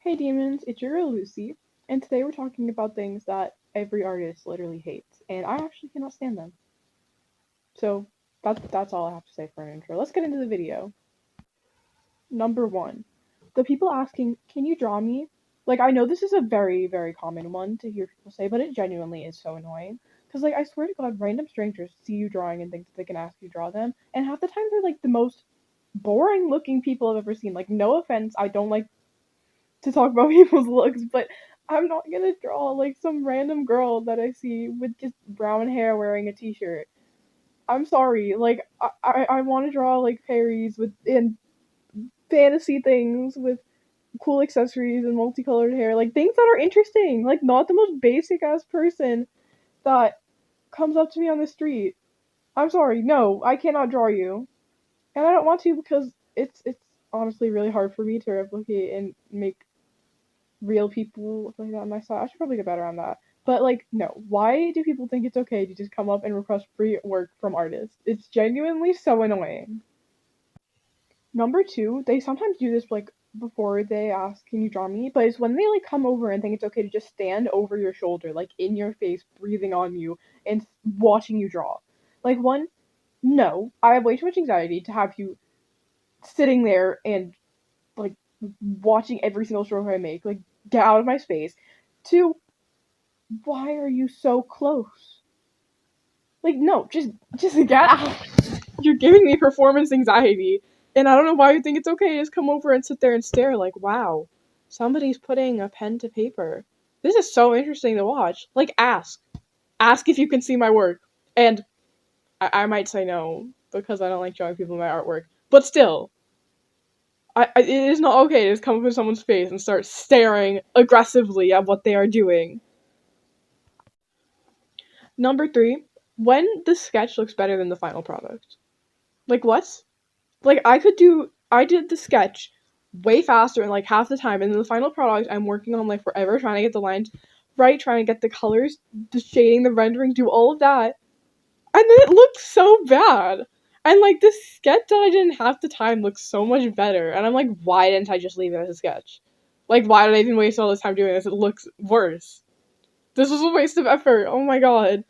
Hey demons, it's your girl Lucy, and today we're talking about things that every artist literally hates, and I actually cannot stand them. So that's all I have to say for an intro. Let's get into the video. Number one, the people asking, "Can you draw me?" Like I know this is a very very common one to hear people say, but it genuinely is so annoying. Cause like I swear to God, random strangers see you drawing and think that they can ask you to draw them, and half the time they're like the most boring looking people I've ever seen. Like no offense, I don't like to talk about people's looks, but I'm not gonna draw like some random girl that I see with just brown hair wearing a t-shirt. I'm sorry, like I want to draw like fairies with and fantasy things with cool accessories and multicolored hair, like things that are interesting, like not the most basic ass person that comes up to me on the street. I'm sorry, no, I cannot draw you, and I don't want to because it's honestly really hard for me to replicate and make real people look like that on my side. I should probably get better on that. But like, no. Why do people think it's okay to just come up and request free work from artists? It's genuinely so annoying. Number two, they sometimes do this like before they ask, "Can you draw me?" But it's when they like come over and think it's okay to just stand over your shoulder, like in your face, breathing on you and watching you draw. Like one, no, I have way too much anxiety to have you sitting there and like watching every single stroke I make. Like get out of my space. Two, why are you so close? Like, no, just get out. You're giving me performance anxiety, and I don't know why you think it's okay to just come over and sit there and stare. Like, wow, somebody's putting a pen to paper. This is so interesting to watch. Like, ask if you can see my work, and I might say no because I don't like showing people my artwork. But still, it is not okay to just come up in someone's face and start staring aggressively at what they are doing. Number three, when the sketch looks better than the final product. Like what? Like I did the sketch way faster in like half the time, and then the final product I'm working on like forever, trying to get the lines right, trying to get the colors, the shading, the rendering, do all of that, and then it looks so bad. And like this sketch that I didn't have the time looks so much better, and I'm like, why didn't I just leave it as a sketch? Like, why did I even waste all this time doing this? It looks worse. This was a waste of effort. Oh my god.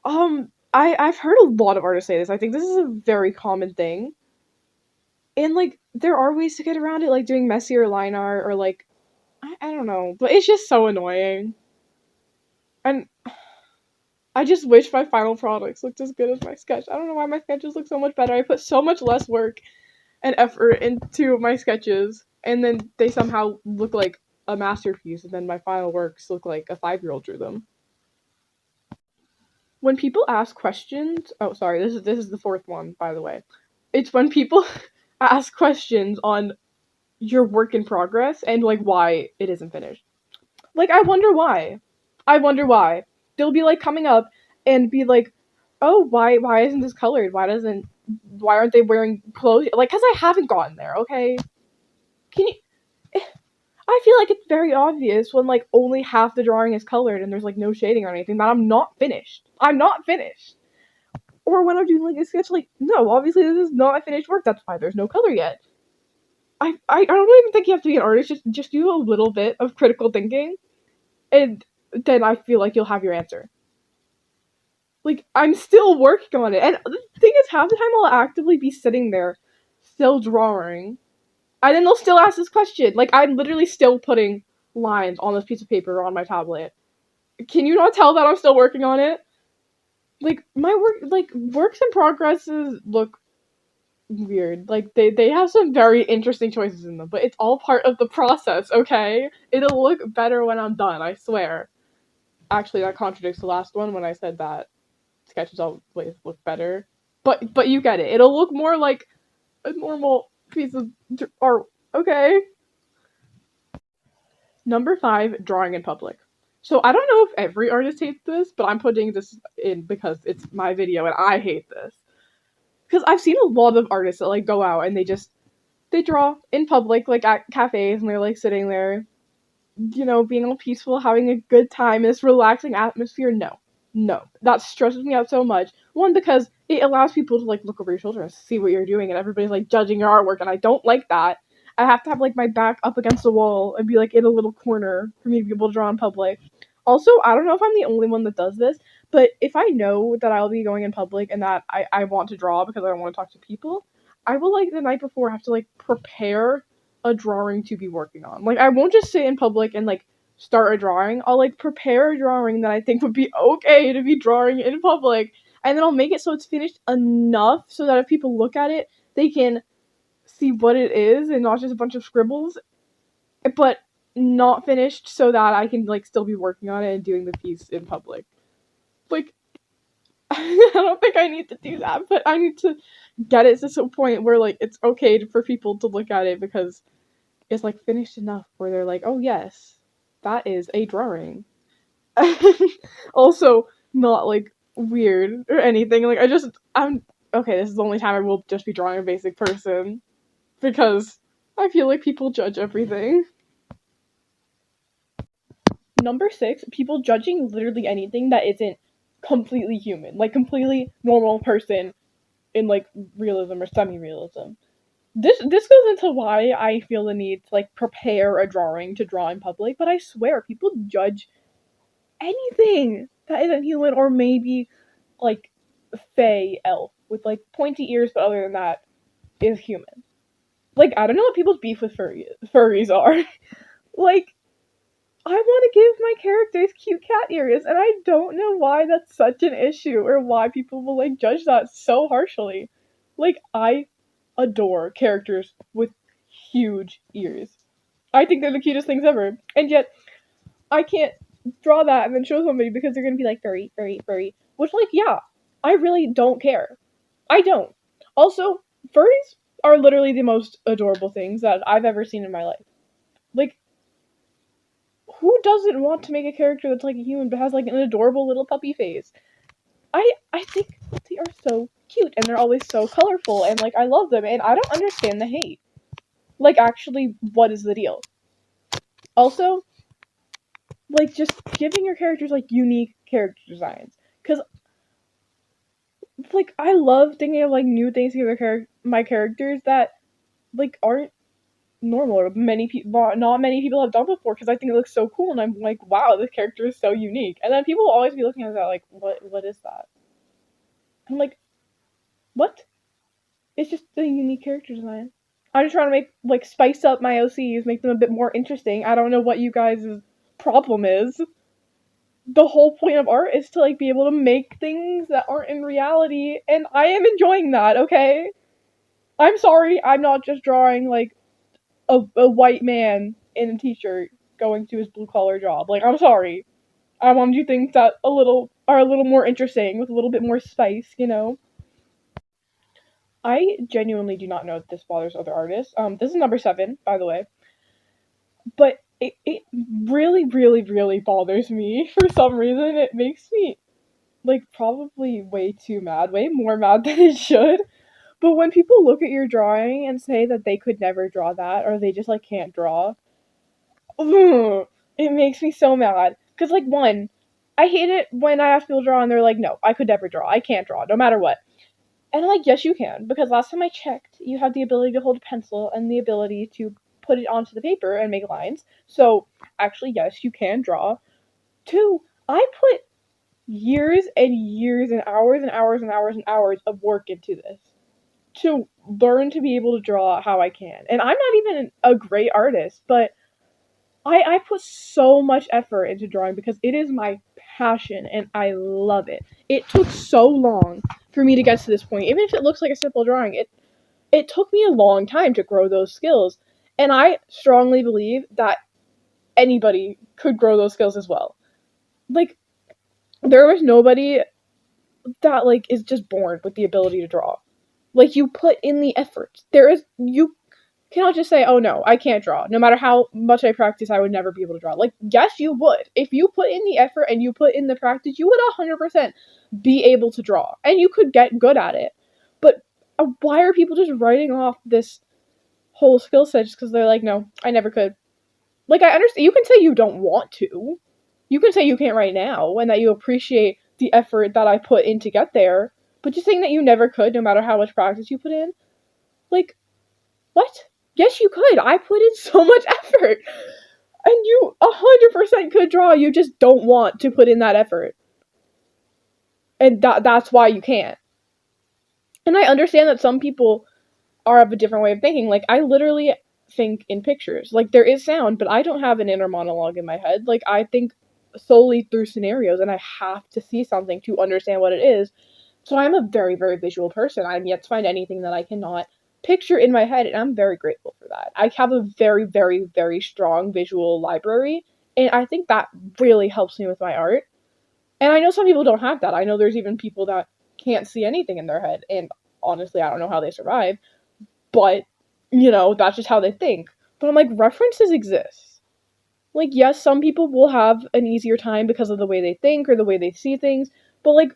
I've heard a lot of artists say this. I think this is a very common thing. And like there are ways to get around it, like doing messier line art or like I don't know, but it's just so annoying. And I just wish my final products looked as good as my sketch. I don't know why my sketches look so much better. I put so much less work and effort into my sketches, and then they somehow look like a masterpiece, and then my final works look like a 5-year-old drew them. When people ask questions, oh sorry, this is the fourth one, by the way. It's when people ask questions on your work in progress and like why it isn't finished. Like I wonder why. I wonder why. They'll be like coming up and be like, "Oh, why isn't this colored? Why aren't they wearing clothes?" Like cuz I haven't gotten there, okay? Can you I feel like it's very obvious when like only half the drawing is colored and there's like no shading or anything that I'm not finished. I'm not finished. Or when I'm doing like a sketch, like, no, obviously this is not a finished work. That's why there's no color yet. I don't even think you have to be an artist. Just do a little bit of critical thinking, and then I feel like you'll have your answer. Like I'm still working on it, and the thing is, half the time I'll actively be sitting there, still drawing, and then they'll still ask this question. Like I'm literally still putting lines on this piece of paper on my tablet. Can you not tell that I'm still working on it? Like my work, like works in progresses look weird. Like they have some very interesting choices in them, but it's all part of the process, okay? It'll look better when I'm done, I swear. Actually, that contradicts the last one when I said that sketches always look better. But you get it. It'll look more like a normal piece of art, okay? Number 5, drawing in public. So I don't know if every artist hates this, but I'm putting this in because it's my video and I hate this. Because I've seen a lot of artists that like go out and they draw in public, like at cafes, and they're like sitting there, being all peaceful, having a good time, this relaxing atmosphere. No, no, that stresses me out so much. One, because it allows people to like look over your shoulder and see what you're doing, and everybody's like judging your artwork, and I don't like that. I have to have like my back up against the wall and be like in a little corner for me to be able to draw in public. Also, I don't know if I'm the only one that does this, but if I know that I'll be going in public and that I want to draw because I don't want to talk to people, I will like the night before have to like prepare a drawing to be working on. Like I won't just sit in public and like start a drawing. I'll like prepare a drawing that I think would be okay to be drawing in public, and then I'll make it so it's finished enough so that if people look at it, they can see what it is and not just a bunch of scribbles, but not finished so that I can like still be working on it and doing the piece in public. Like I don't think I need to do that, but I need to get it to some point where like it's okay for people to look at it because it's like finished enough where they're like, "Oh yes, that is a drawing." Also, not like weird or anything. Like I'm okay. This is the only time I will just be drawing a basic person because I feel like people judge everything. Number 6, people judging literally anything that isn't completely human, like completely normal person in like realism or semi-realism. This goes into why I feel the need to like prepare a drawing to draw in public, but I swear people judge anything that isn't human or maybe like fey elf with like pointy ears, but other than that is human. Like I don't know what people's beef with furries are. Like I want to give my characters cute cat ears, and I don't know why that's such an issue or why people will like judge that so harshly. Like I adore characters with huge ears. I think they're the cutest things ever, and yet I can't draw that and then show somebody because they're gonna be like furry, furry, furry. Which like yeah, I really don't care. I don't. Also, furries are literally the most adorable things that I've ever seen in my life. Like who doesn't want to make a character that's like a human but has like an adorable little puppy face? I think they are so cute and they're always so colorful and like I love them and I don't understand the hate. Like actually, what is the deal? Also, like just giving your characters like unique character designs because like I love thinking of like new things to give my characters that like aren't normal or many people not many people have done before because I think it looks so cool and I'm like wow this character is so unique and then people will always be looking at that like what is that? I'm like what? It's just a unique character design. I'm just trying to make like spice up my OCs, make them a bit more interesting. I don't know what you guys' problem is. The whole point of art is to like be able to make things that aren't in reality and I am enjoying that, okay? I'm sorry, I'm not just drawing like a white man in a t-shirt going to his blue collar job. Like I'm sorry. I want to do things that are a little more interesting with a little bit more spice, you know? I genuinely do not know if this bothers other artists. This is number 7, by the way. But it really, really, really bothers me for some reason. It makes me like probably way too mad, way more mad than it should. But when people look at your drawing and say that they could never draw that or they just like can't draw, ugh, it makes me so mad. Cause like one, I hate it when I ask people to draw and they're like, no, I could never draw. I can't draw, no matter what. And I'm like, yes, you can, because last time I checked, you have the ability to hold a pencil and the ability to put it onto the paper and make lines. So actually, yes, you can draw. 2, I put years and years and hours and hours and hours and hours of work into this to learn to be able to draw how I can. And I'm not even a great artist, but I put so much effort into drawing because it is my passion and I love it. It took so long for me to get to this point. Even if it looks like a simple drawing, it took me a long time to grow those skills. And I strongly believe that anybody could grow those skills as well. Like there was nobody that like is just born with the ability to draw. Like you put in the effort. You cannot just say, oh no, I can't draw. No matter how much I practice, I would never be able to draw. Like, yes, you would. If you put in the effort and you put in the practice, you would 100% be able to draw. And you could get good at it. But why are people just writing off this whole skill set just because they're like, no, I never could? Like, I understand. You can say you don't want to. You can say you can't right now and that you appreciate the effort that I put in to get there. But just saying that you never could, no matter how much practice you put in, like, what? Yes, you could. I put in so much effort. And you 100% could draw. You just don't want to put in that effort. And that's why you can't. And I understand that some people are of a different way of thinking. Like, I literally think in pictures. Like, there is sound, but I don't have an inner monologue in my head. Like, I think solely through scenarios, and I have to see something to understand what it is. So I'm a very, very visual person. I'm yet to find anything that I cannot picture in my head, and I'm very grateful for that. I have a very, very, very strong visual library, and I think that really helps me with my art. And I know some people don't have that. I know there's even people that can't see anything in their head, and honestly, I don't know how they survive, but that's just how they think. But I'm like, references exist. Like, yes, some people will have an easier time because of the way they think or the way they see things, but like,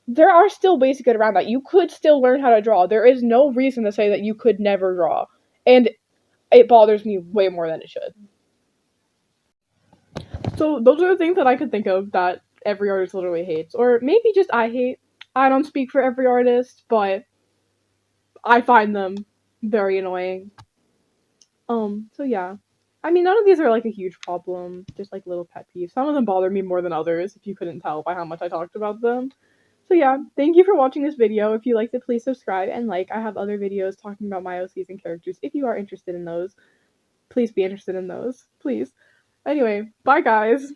there are still ways to get around that. You could still learn how to draw. There is no reason to say that you could never draw. And it bothers me way more than it should. So those are the things that I could think of that every artist literally hates. Or maybe just I hate. I don't speak for every artist, but I find them very annoying. So yeah. I mean, none of these are like a huge problem, just like little pet peeves. Some of them bother me more than others, if you couldn't tell by how much I talked about them. So yeah, thank you for watching this video. If you liked it, please subscribe and like. I have other videos talking about my OCs and characters. If you are interested in those, please be interested in those. Please. Anyway, bye guys.